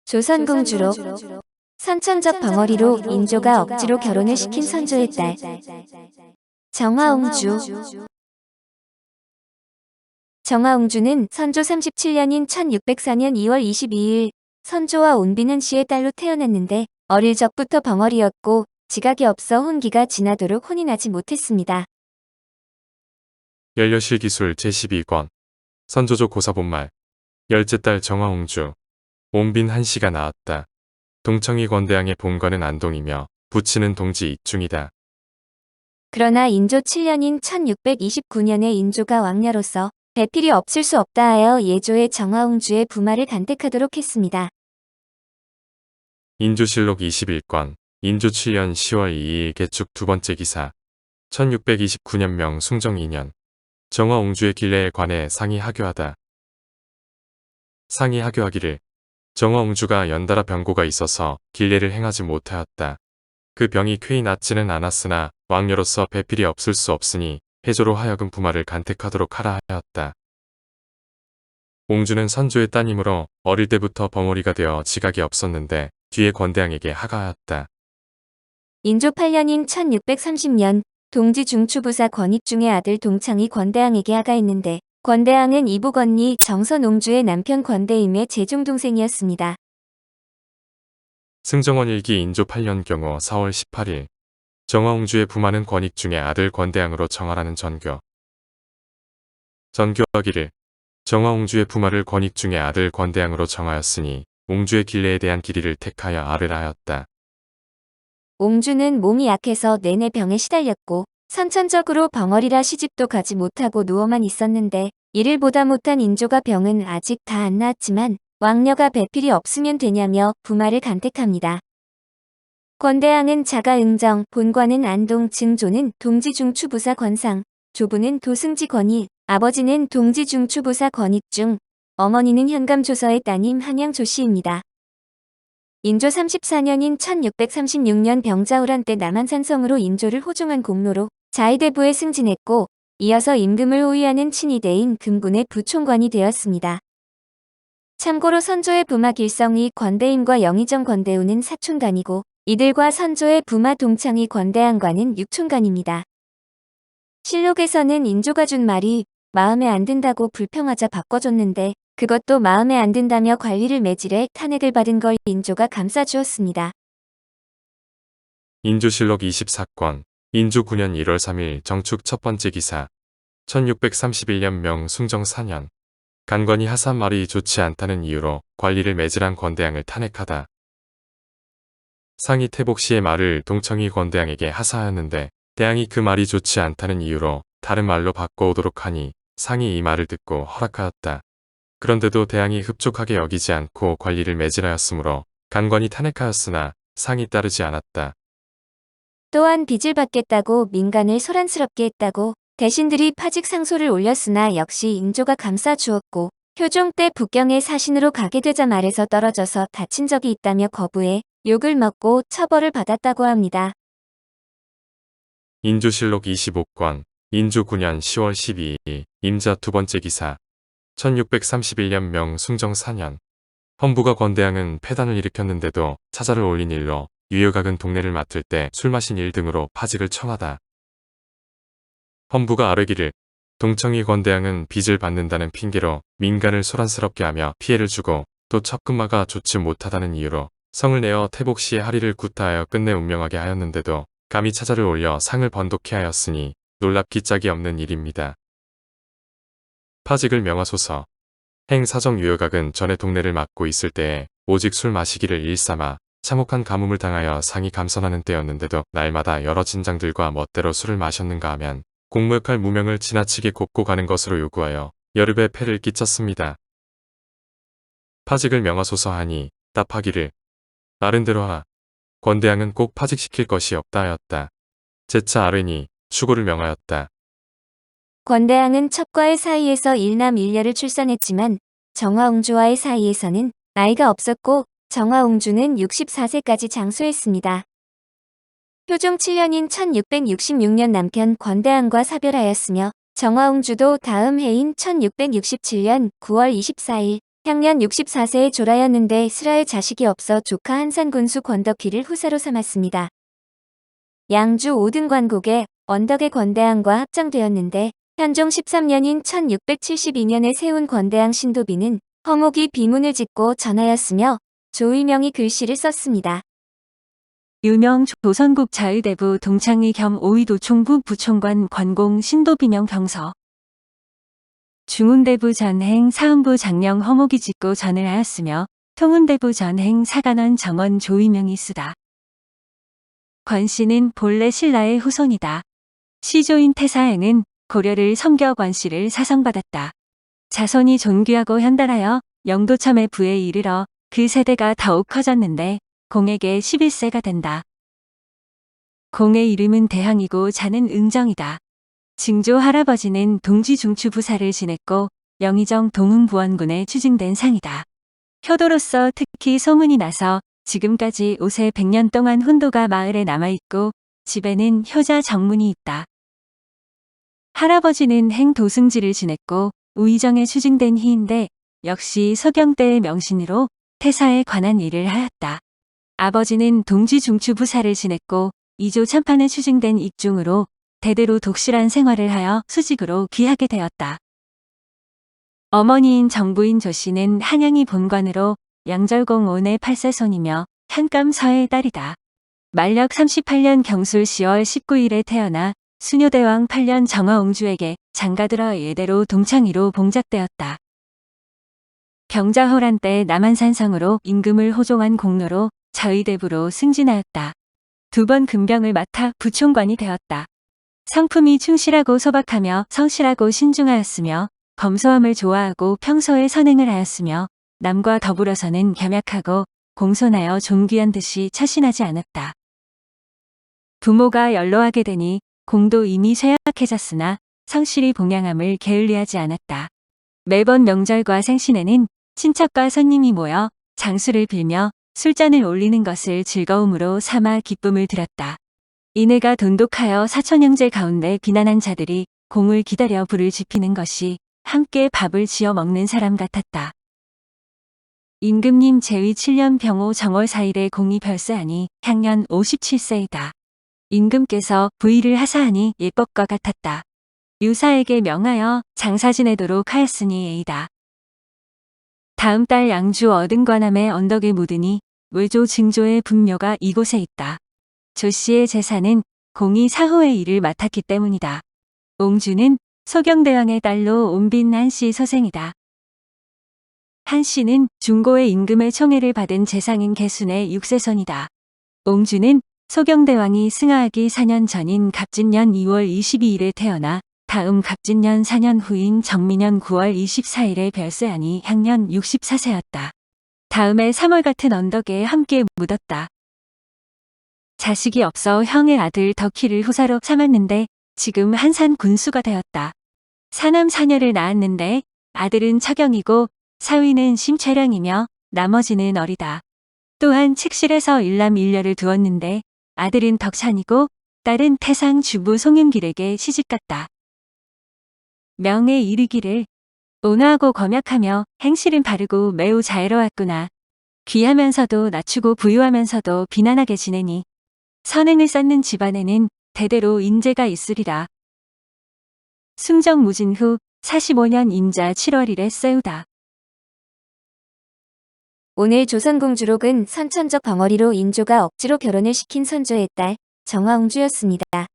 조선공주로 선천적 벙어리로 인조가 억지로 결혼을 시킨 선조의 딸 정화옹주. 정화옹주는 선조 37년인 1604년 2월 22일 선조와 온비는 씨의 딸로 태어났는데 어릴 적부터 벙어리였고 지각이 없어 혼기가 지나도록 혼이 나지 못했습니다. 연려실기술 제12권 선조조 고사본말 열째 딸 정화옹주 온빈 한씨가 낳았다. 동청이 권대왕의 본관은 안동이며 부친은 동지 이중이다. 그러나 인조 7년인 1629년에 인조가 왕녀로서 배필이 없을 수 없다 하여 예조의 정화옹주의 부마를 간택하도록 했습니다. 인조실록 21권 인조 7년 10월 2일 개축 두 번째 기사 1629년명 숭정 2년 정화옹주의 길례에 관해 상이 하교하다. 상이 하교하기를 정화옹주가 연달아 병고가 있어서 길례를 행하지 못하였다. 그 병이 쾌히 낫지는 않았으나 왕녀로서 배필이 없을 수 없으니 해조로 하여금 부마를 간택하도록 하라 하였다. 옹주는 선조의 따님으로 어릴 때부터 벙어리가 되어 지각이 없었는데 뒤에 권대왕에게 하가하였다. 인조 8년인 1630년 동지 중추부사 권익중의 아들 동창이 권대왕에게 하가했는데 권대왕은 이보건리 정선옹주의 남편 권대임의 제종동생이었습니다. 승정원 일기 인조 8년 경우 4월 18일 정화옹주의 부마는 권익중의 아들 권대왕으로 정하라는 전교. 전교하기를 정화옹주의 부마를 권익중의 아들 권대왕으로 정하였으니 옹주의 길례에 대한 길이를 택하여 아뢰라 하였다. 옹주는 몸이 약해서 내내 병에 시달렸고 선천적으로 벙어리라 시집도 가지 못하고 누워만 있었는데 이를 보다 못한 인조가 병은 아직 다 안 나았지만 왕녀가 배필이 없으면 되냐며 부마를 간택합니다. 권대왕은 자가 응정, 본관은 안동, 증조는 동지중추부사 권상, 조부는 도승지 권일, 아버지는 동지중추부사 권익중, 어머니는 현감조서의 따님 한양조씨입니다. 인조 34년인 1636년 병자호란 때 남한산성으로 인조를 호종한 공로로 자의대부에 승진했고 이어서 임금을 호위하는 친위대인 금군의 부총관이 되었습니다. 참고로 선조의 부마 길성이 권대임과 영의정 권대우는 사촌간이고 이들과 선조의 부마 동창이 권대왕과는 육촌간입니다. 실록에서는 인조가 준 말이 마음에 안 든다고 불평하자 바꿔줬는데 그것도 마음에 안 든다며 관리를 매질해 탄핵을 받은 걸 인조가 감싸주었습니다. 인조실록 24권 인조 9년 1월 3일 정축 첫 번째 기사 1631년 명 숭정 4년 간관이 하산 말이 좋지 않다는 이유로 관리를 매질한 권대왕을 탄핵하다. 상이 태복시의 말을 동청이 권대왕에게 하사하였는데 대왕이 그 말이 좋지 않다는 이유로 다른 말로 바꿔오도록 하니 상이 이 말을 듣고 허락하였다. 그런데도 대왕이 흡족하게 여기지 않고 관리를 매질하였으므로 간관이 탄핵하였으나 상이 따르지 않았다. 또한 빚을 받겠다고 민간을 소란스럽게 했다고 대신들이 파직 상소를 올렸으나 역시 인조가 감싸주었고 효종 때 북경에 사신으로 가게 되자 말에서 떨어져서 다친 적이 있다며 거부해 욕을 먹고 처벌을 받았다고 합니다. 인조실록 25권 인조 9년 10월 12일 임자 두 번째 기사 1631년 명 숭정 4년 헌부가 권대왕은 폐단을 일으켰는데도 차자를 올린 일로 유여각은 동네를 맡을 때 술 마신 일 등으로 파직을 청하다. 헌부가 아뢰기를 동청이 권대왕은 빚을 받는다는 핑계로 민간을 소란스럽게 하며 피해를 주고 또 첩근마가 좋지 못하다는 이유로 성을 내어 태복시의 하리를 구타하여 끝내 운명하게 하였는데도 감히 차자를 올려 상을 번독해 하였으니 놀랍기 짝이 없는 일입니다. 파직을 명하소서. 행사정 유여각은 전에 동네를 맡고 있을 때에 오직 술 마시기를 일삼아 참혹한 가뭄을 당하여 상이 감선하는 때였는데도 날마다 여러 진장들과 멋대로 술을 마셨는가 하면 공무역할 무명을 지나치게 곱고 가는 것으로 요구하여 여름에 폐를 끼쳤습니다. 파직을 명하소서 하니 답하기를 나른대로 하라. 권대왕은 꼭 파직시킬 것이 없다 하였다. 재차 아뢰니 추고를 명하였다. 권대왕은 첩과의 사이에서 일남 일녀를 출산했지만 정화옹주와의 사이에서는 아이가 없었고 정화옹주는 64세까지 장수했습니다. 효종 7년인 1666년 남편 권대왕과 사별하였으며 정화옹주도 다음 해인 1667년 9월 24일 향년 64세의 조라였는데 슬아의 자식이 없어 조카 한산군수 권덕희를 후사로 삼았습니다. 양주 5등 관곡에 언덕의 권대항과 합장되었는데 현종 13년인 1672년에 세운 권대항 신도비는 허목이 비문을 짓고 전하였으며 조의명이 글씨를 썼습니다. 유명 조선국 자의대부 동창의 겸 오의도총부 부총관 관공 신도비명 병서. 중운대부 전행 사은부 장령 허목이 짓고 전을 하였으며 통운대부 전행 사간원 정원 조의명이 쓰다. 권씨는 본래 신라의 후손이다. 시조인 태사에는 고려를 섬겨 권씨를 사성받았다. 자손이 존귀하고 현달하여 영도참의 부에 이르러 그 세대가 더욱 커졌는데 공에게 11세가 된다. 공의 이름은 대항이고 자는 응정이다. 증조 할아버지는 동지 중추 부사를 지냈고 영의정 동흥부원군에 추징된 상이다. 효도로서 특히 소문이 나서 지금까지 옷에 100년 동안 훈도가 마을에 남아있고 집에는 효자 정문이 있다. 할아버지는 행도승지를 지냈고 우의정에 추징된 희인데 역시 서경 때의 명신으로 태사에 관한 일을 하였다. 아버지는 동지 중추 부사를 지냈고 이조 참판에 추징된 익중으로 대대로 독실한 생활을 하여 수직으로 귀하게 되었다. 어머니인 정부인 조씨는 한양이 본관으로 양절공 온의 8세 손이며 현감 서의 딸이다. 만력 38년 경술 10월 19일에 태어나 수녀대왕 8년 정화옹주에게 장가들어 예대로 동창이로 봉작되었다. 병자호란 때 남한산성으로 임금을 호종한 공로로 자의대부로 승진하였다. 2번 금병을 맡아 부총관이 되었다. 성품이 충실하고 소박하며 성실하고 신중하였으며 검소함을 좋아하고 평소에 선행을 하였으며 남과 더불어서는 겸약하고 공손하여 존귀한 듯이 처신하지 않았다. 부모가 연로하게 되니 공도 이미 쇠약해졌으나 성실히 봉양함을 게을리하지 않았다. 매번 명절과 생신에는 친척과 손님이 모여 장수를 빌며 술잔을 올리는 것을 즐거움으로 삼아 기쁨을 드렸다. 이내가 돈독하여 사촌 형제 가운데 비난한 자들이 공을 기다려 불을 지피는 것이 함께 밥을 지어 먹는 사람 같았다. 임금님 제위 7년 병호 정월 4일에 공이 별세하니 향년 57세이다. 임금께서 부의를 하사하니 예법과 같았다. 유사에게 명하여 장사 지내도록 하였으니 에이다. 다음 달 양주 어등관함의 언덕에 묻으니 외조 증조의 분묘가 이곳에 있다. 조씨의 제사는 공이 사후의 일을 맡았기 때문이다. 옹주는 소경대왕의 딸로 온빈 한씨 서생이다. 한씨는 중고의 임금의 총애를 받은 재상인 개순의 6세손이다. 옹주는 소경대왕이 승하하기 4년 전인 갑진년 2월 22일에 태어나 다음 갑진년 4년 후인 정민년 9월 24일에 별세하니 향년 64세였다. 다음에 3월 같은 언덕에 함께 묻었다. 자식이 없어 형의 아들 덕희를 후사로 삼았는데 지금 한산 군수가 되었다. 사남 사녀를 낳았는데 아들은 처경이고 사위는 심최량이며 나머지는 어리다. 또한 칙실에서 일남 일녀를 두었는데 아들은 덕찬이고 딸은 태상 주부 송윤길에게 시집갔다. 명에 이르기를 온화하고 검약하며 행실은 바르고 매우 자애로웠구나. 귀하면서도 낮추고 부유하면서도 비난하게 지내니 선행을 쌓는 집안에는 대대로 인재가 있으리라. 숭정무진 후 45년 임자 7월 1에 세우다. 오늘 조선공주록은 선천적 벙어리로 인조가 억지로 결혼을 시킨 선조의 딸 정화옹주였습니다.